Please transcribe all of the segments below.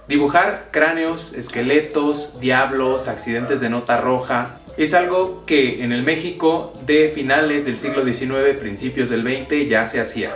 Dibujar cráneos, esqueletos, diablos, accidentes de nota roja es algo que en el México de finales del siglo XIX, principios del XX ya se hacía.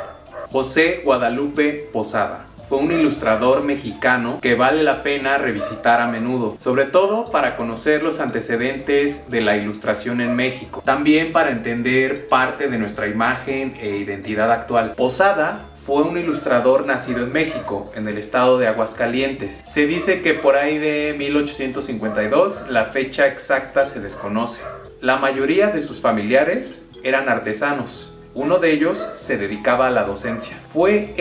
José Guadalupe Posada fue un ilustrador mexicano que vale la pena revisitar a menudo, sobre todo para conocer los antecedentes de la ilustración en México, también para entender parte de nuestra imagen e identidad actual. Posada fue un ilustrador nacido en México, en el estado de Aguascalientes. Se dice que por ahí de 1852, la fecha exacta se desconoce. La mayoría de sus familiares eran artesanos. Uno de ellos se dedicaba a la docencia. Fue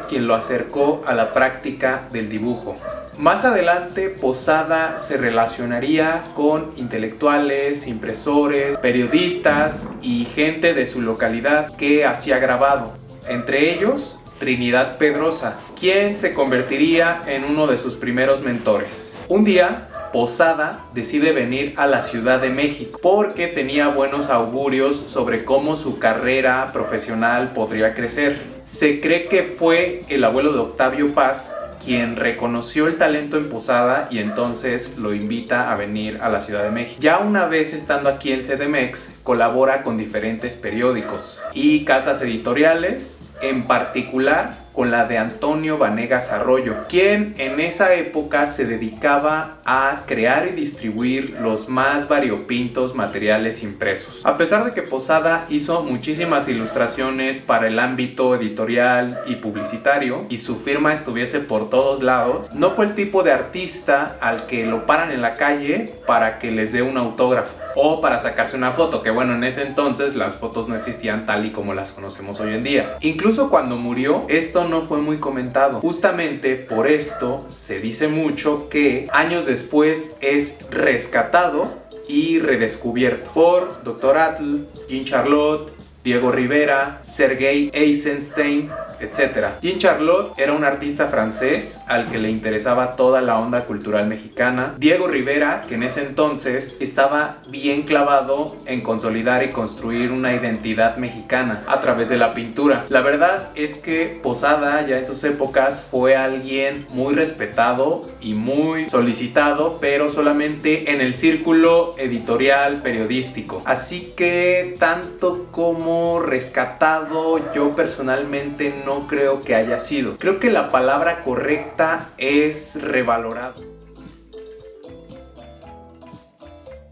quien lo acercó a la práctica del dibujo. Más adelante, Posada se relacionaría con intelectuales, impresores, periodistas y gente de su localidad que hacía grabado. Entre ellos, Trinidad Pedrosa, quien se convertiría en uno de sus primeros mentores. Un día, Posada decide venir a la Ciudad de México porque tenía buenos augurios sobre cómo su carrera profesional podría crecer. Se cree que fue el abuelo de Octavio Paz quien reconoció el talento en Posada y entonces lo invita a venir a la Ciudad de México. Ya una vez estando aquí en CDMX, colabora con diferentes periódicos y casas editoriales, en particular con la de Antonio Vanegas Arroyo, quien en esa época se dedicaba a crear y distribuir los más variopintos materiales impresos. A pesar de que Posada hizo muchísimas ilustraciones para el ámbito editorial y publicitario y su firma estuviese por todos lados, no fue el tipo de artista al que lo paran en la calle para que les dé un autógrafo o para sacarse una foto, que bueno, en ese entonces las fotos no existían tal y como las conocemos hoy en día. Incluso cuando murió, esto no fue muy comentado. Justamente por esto se dice mucho que años después es rescatado y redescubierto por Dr. Atl, Jean Charlotte, Diego Rivera, Sergei Eisenstein, etc. Jean Charlotte era un artista francés al que le interesaba toda la onda cultural mexicana. Diego Rivera, que en ese entonces estaba bien clavado en consolidar y construir una identidad mexicana a través de la pintura. La verdad es que Posada ya en sus épocas fue alguien muy respetado y muy solicitado, pero solamente en el círculo editorial periodístico. Así que tanto como rescatado, yo personalmente no creo que haya sido. Creo que la palabra correcta es revalorado.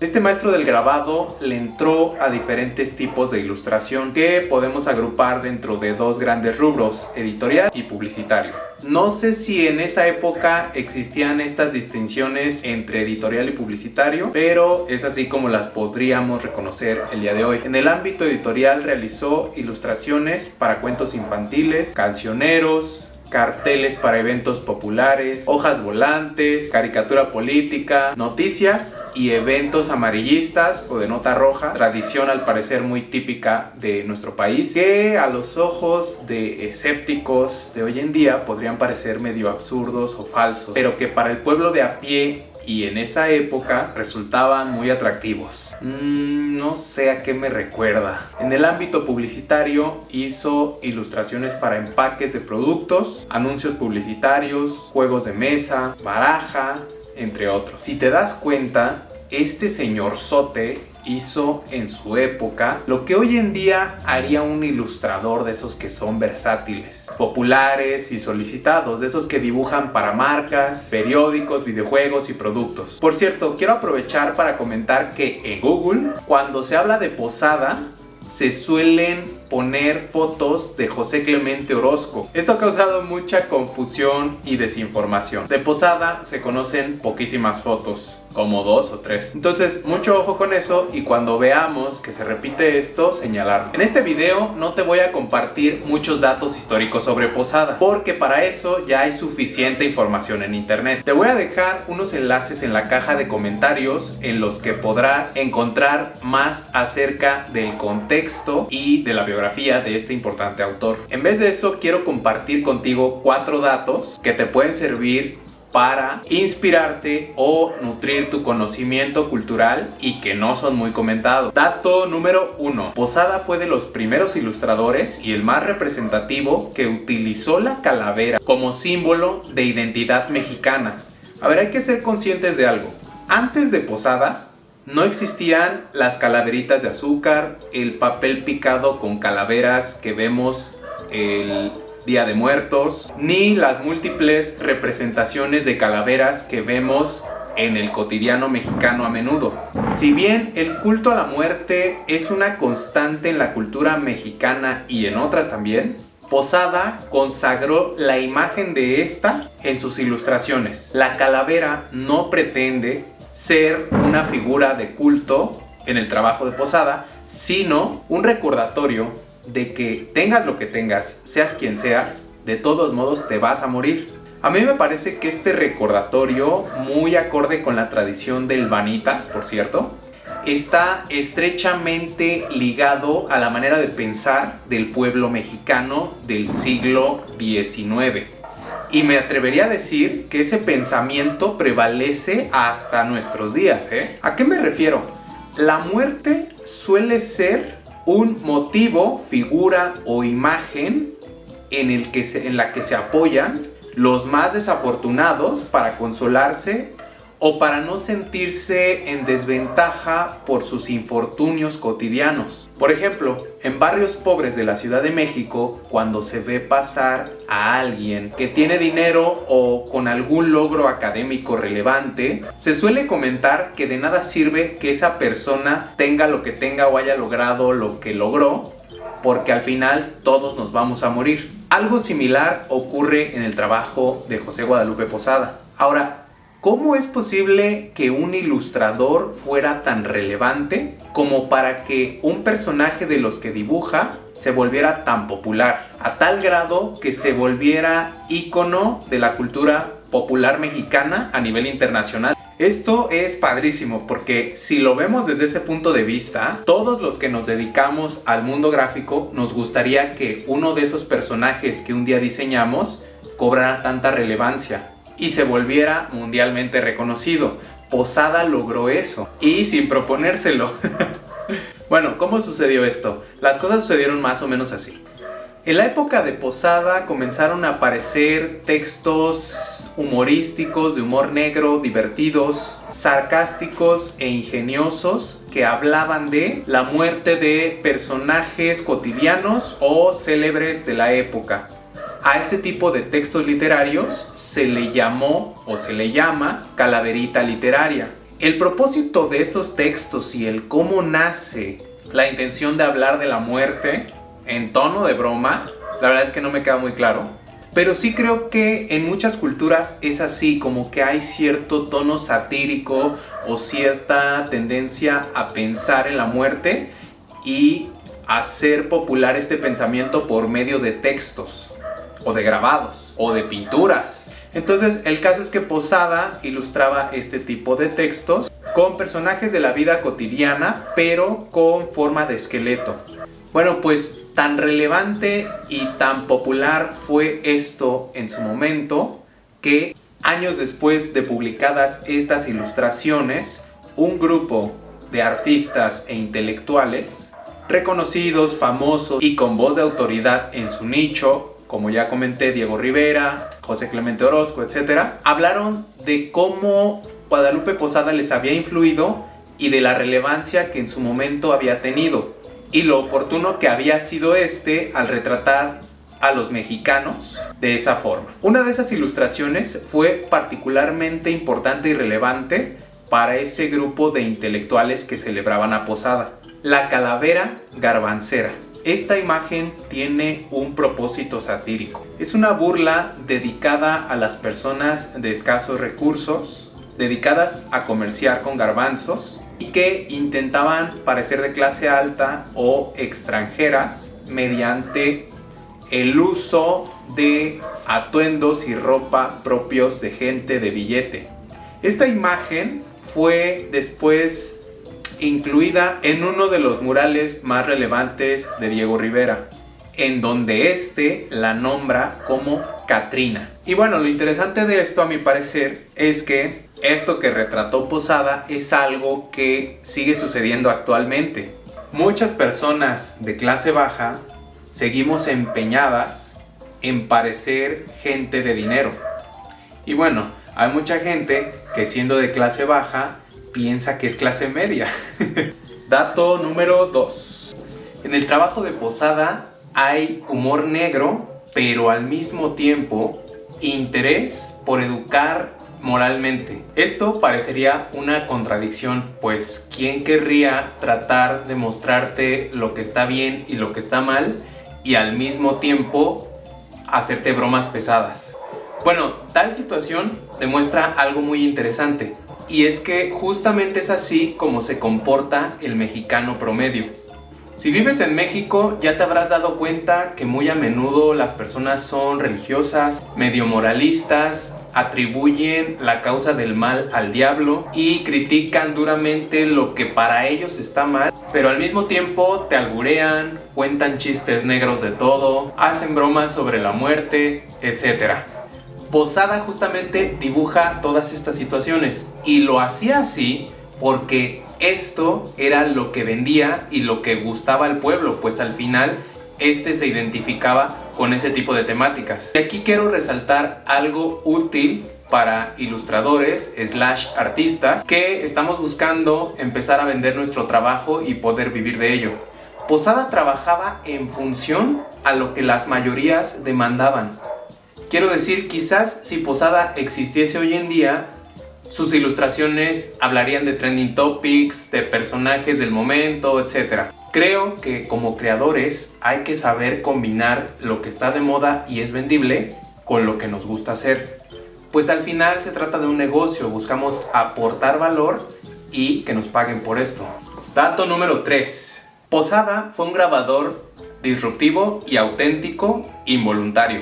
Este maestro del grabado le entró a diferentes tipos de ilustración que podemos agrupar dentro de dos grandes rubros, editorial y publicitario. No sé si en esa época existían estas distinciones entre editorial y publicitario, pero es así como las podríamos reconocer el día de hoy. En el ámbito editorial realizó ilustraciones para cuentos infantiles, cancioneros, carteles para eventos populares, hojas volantes, caricatura política, noticias y eventos amarillistas o de nota roja, tradición al parecer muy típica de nuestro país, que a los ojos de escépticos de hoy en día podrían parecer medio absurdos o falsos, pero que para el pueblo de a pie y en esa época resultaban muy atractivos. No sé a qué me recuerda. En el ámbito publicitario hizo ilustraciones para empaques de productos, anuncios publicitarios, juegos de mesa, baraja, entre otros. Si te das cuenta, este señorzote hizo en su época lo que hoy en día haría un ilustrador de esos que son versátiles, populares y solicitados, de esos que dibujan para marcas, periódicos, videojuegos y productos. Por cierto, quiero aprovechar para comentar que en Google, cuando se habla de Posada, se suelen poner fotos de José Clemente Orozco. Esto ha causado mucha confusión y desinformación. De Posada se conocen poquísimas fotos, como 2 o 3. Entonces, mucho ojo con eso y cuando veamos que se repite esto, señalarlo. En este video no te voy a compartir muchos datos históricos sobre Posada, porque para eso ya hay suficiente información en internet. Te voy a dejar unos enlaces en la caja de comentarios en los que podrás encontrar más acerca del contexto y de la biografía de este importante autor. En vez de eso, quiero compartir contigo 4 datos que te pueden servir para inspirarte o nutrir tu conocimiento cultural y que no son muy comentados. Dato número 1. Posada fue de los primeros ilustradores y el más representativo que utilizó la calavera como símbolo de identidad mexicana. A ver, hay que ser conscientes de algo. Antes de Posada no existían las calaveritas de azúcar, el papel picado con calaveras que vemos el Día de Muertos, ni las múltiples representaciones de calaveras que vemos en el cotidiano mexicano a menudo. Si bien el culto a la muerte es una constante en la cultura mexicana y en otras también, Posada consagró la imagen de esta en sus ilustraciones. La calavera no pretende ser una figura de culto en el trabajo de Posada, sino un recordatorio de que tengas lo que tengas, seas quien seas, de todos modos te vas a morir. A mí me parece que este recordatorio, muy acorde con la tradición del Vanitas, por cierto, está estrechamente ligado a la manera de pensar del pueblo mexicano del siglo XIX. Y me atrevería a decir que ese pensamiento prevalece hasta nuestros días, ¿A qué me refiero? La muerte suele ser un motivo, figura o imagen en la que se apoyan los más desafortunados para consolarse o para no sentirse en desventaja por sus infortunios cotidianos. Por ejemplo, en barrios pobres de la Ciudad de México, cuando se ve pasar a alguien que tiene dinero o con algún logro académico relevante, se suele comentar que de nada sirve que esa persona tenga lo que tenga o haya logrado lo que logró, porque al final todos nos vamos a morir. Algo similar ocurre en el trabajo de José Guadalupe Posada. Ahora, ¿cómo es posible que un ilustrador fuera tan relevante como para que un personaje de los que dibuja se volviera tan popular? A tal grado que se volviera ícono de la cultura popular mexicana a nivel internacional. Esto es padrísimo porque si lo vemos desde ese punto de vista, todos los que nos dedicamos al mundo gráfico nos gustaría que uno de esos personajes que un día diseñamos cobrara tanta relevancia y se volviera mundialmente reconocido. Posada logró eso y sin proponérselo. Bueno, ¿cómo sucedió esto? Las cosas sucedieron más o menos así. En la época de Posada comenzaron a aparecer textos humorísticos, de humor negro, divertidos, sarcásticos e ingeniosos que hablaban de la muerte de personajes cotidianos o célebres de la época. A este tipo de textos literarios se le llamó o se le llama calaverita literaria. El propósito de estos textos y el cómo nace la intención de hablar de la muerte en tono de broma, la verdad es que no me queda muy claro. Pero sí creo que en muchas culturas es así, como que hay cierto tono satírico o cierta tendencia a pensar en la muerte y hacer popular este pensamiento por medio de textos, o de grabados, o de pinturas. Entonces, el caso es que Posada ilustraba este tipo de textos con personajes de la vida cotidiana, pero con forma de esqueleto. Bueno, pues tan relevante y tan popular fue esto en su momento que años después de publicadas estas ilustraciones, un grupo de artistas e intelectuales reconocidos, famosos y con voz de autoridad en su nicho, como ya comenté, Diego Rivera, José Clemente Orozco, etc., hablaron de cómo Guadalupe Posada les había influido y de la relevancia que en su momento había tenido y lo oportuno que había sido al retratar a los mexicanos de esa forma. Una de esas ilustraciones fue particularmente importante y relevante para ese grupo de intelectuales que celebraban a Posada: la calavera garbancera. Esta imagen tiene un propósito satírico. Es una burla dedicada a las personas de escasos recursos, dedicadas a comerciar con garbanzos y que intentaban parecer de clase alta o extranjeras mediante el uso de atuendos y ropa propios de gente de billete. Esta imagen fue después incluida en uno de los murales más relevantes de Diego Rivera, en donde la nombra como Catrina. Y bueno, lo interesante de esto, a mi parecer, es que esto que retrató Posada es algo que sigue sucediendo actualmente. Muchas personas de clase baja seguimos empeñadas en parecer gente de dinero. Y bueno, hay mucha gente que siendo de clase baja piensa que es clase media. Dato número 2. En el trabajo de Posada hay humor negro, pero al mismo tiempo interés por educar moralmente. Esto parecería una contradicción, pues ¿quién querría tratar de mostrarte lo que está bien y lo que está mal y al mismo tiempo hacerte bromas pesadas? Bueno, tal situación demuestra algo muy interesante, y es que justamente es así como se comporta el mexicano promedio. Si vives en México, ya te habrás dado cuenta que muy a menudo las personas son religiosas, medio moralistas, atribuyen la causa del mal al diablo y critican duramente lo que para ellos está mal, pero al mismo tiempo te alburean, cuentan chistes negros de todo, hacen bromas sobre la muerte, etc. Posada justamente dibuja todas estas situaciones y lo hacía así porque esto era lo que vendía y lo que gustaba al pueblo, pues al final se identificaba con ese tipo de temáticas. Y aquí quiero resaltar algo útil para ilustradores / artistas que estamos buscando empezar a vender nuestro trabajo y poder vivir de ello. Posada trabajaba en función a lo que las mayorías demandaban. Quiero decir, quizás si Posada existiese hoy en día, sus ilustraciones hablarían de trending topics, de personajes del momento, etc. Creo que como creadores hay que saber combinar lo que está de moda y es vendible con lo que nos gusta hacer. Pues al final se trata de un negocio, buscamos aportar valor y que nos paguen por esto. Dato número 3. Posada fue un grabador disruptivo y auténtico involuntario,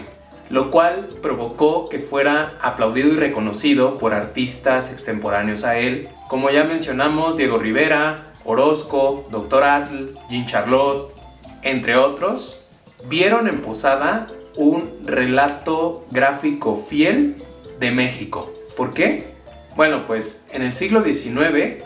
lo cual provocó que fuera aplaudido y reconocido por artistas extemporáneos a él, como ya mencionamos Diego Rivera, Orozco, Dr. Atl, Jean Charlotte, entre otros. Vieron en Posada un relato gráfico fiel de México. ¿Por qué? Bueno, pues en el siglo XIX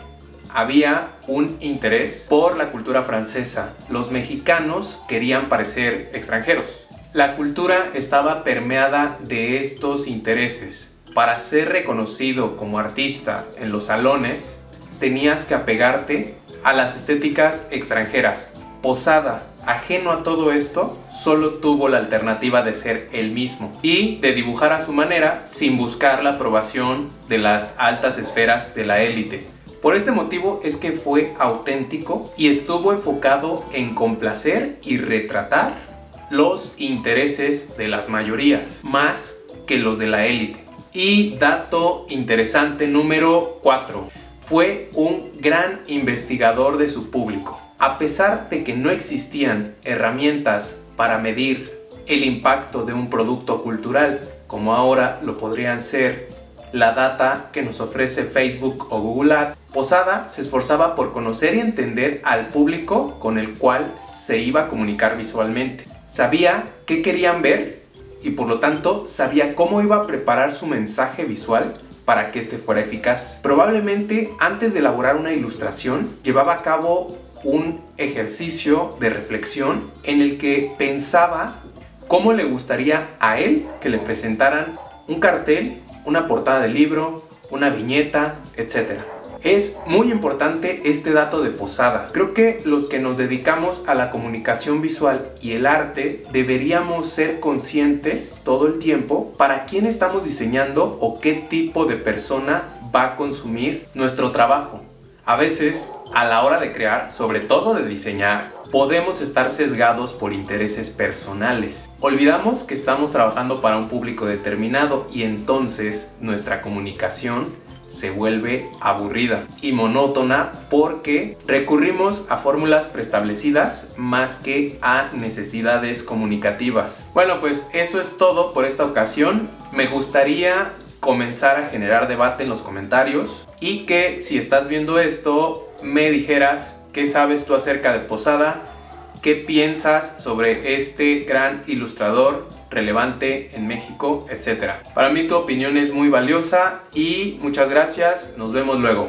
había un interés por la cultura francesa. Los mexicanos querían parecer extranjeros. La cultura estaba permeada de estos intereses. Para ser reconocido como artista en los salones, tenías que apegarte a las estéticas extranjeras. Posada, ajeno a todo esto, solo tuvo la alternativa de ser él mismo y de dibujar a su manera sin buscar la aprobación de las altas esferas de la élite. Por este motivo es que fue auténtico y estuvo enfocado en complacer y retratar los intereses de las mayorías, más que los de la élite. Y dato interesante número 4. Fue un gran investigador de su público. A pesar de que no existían herramientas para medir el impacto de un producto cultural, como ahora lo podrían ser la data que nos ofrece Facebook o Google Ads, Posada se esforzaba por conocer y entender al público con el cual se iba a comunicar visualmente. Sabía qué querían ver y por lo tanto sabía cómo iba a preparar su mensaje visual para que este fuera eficaz. Probablemente antes de elaborar una ilustración llevaba a cabo un ejercicio de reflexión en el que pensaba cómo le gustaría a él que le presentaran un cartel, una portada de libro, una viñeta, etc. Es muy importante este dato de Posada. Creo que los que nos dedicamos a la comunicación visual y el arte deberíamos ser conscientes todo el tiempo para quién estamos diseñando o qué tipo de persona va a consumir nuestro trabajo. A veces, a la hora de crear, sobre todo de diseñar, podemos estar sesgados por intereses personales. Olvidamos que estamos trabajando para un público determinado y entonces nuestra comunicación se vuelve aburrida y monótona porque recurrimos a fórmulas preestablecidas más que a necesidades comunicativas. Bueno, pues eso es todo por esta ocasión. Me gustaría comenzar a generar debate en los comentarios y que si estás viendo esto me dijeras qué sabes tú acerca de Posada, qué piensas sobre este gran ilustrador relevante en México, etc. Para mí tu opinión es muy valiosa y muchas gracias, nos vemos luego.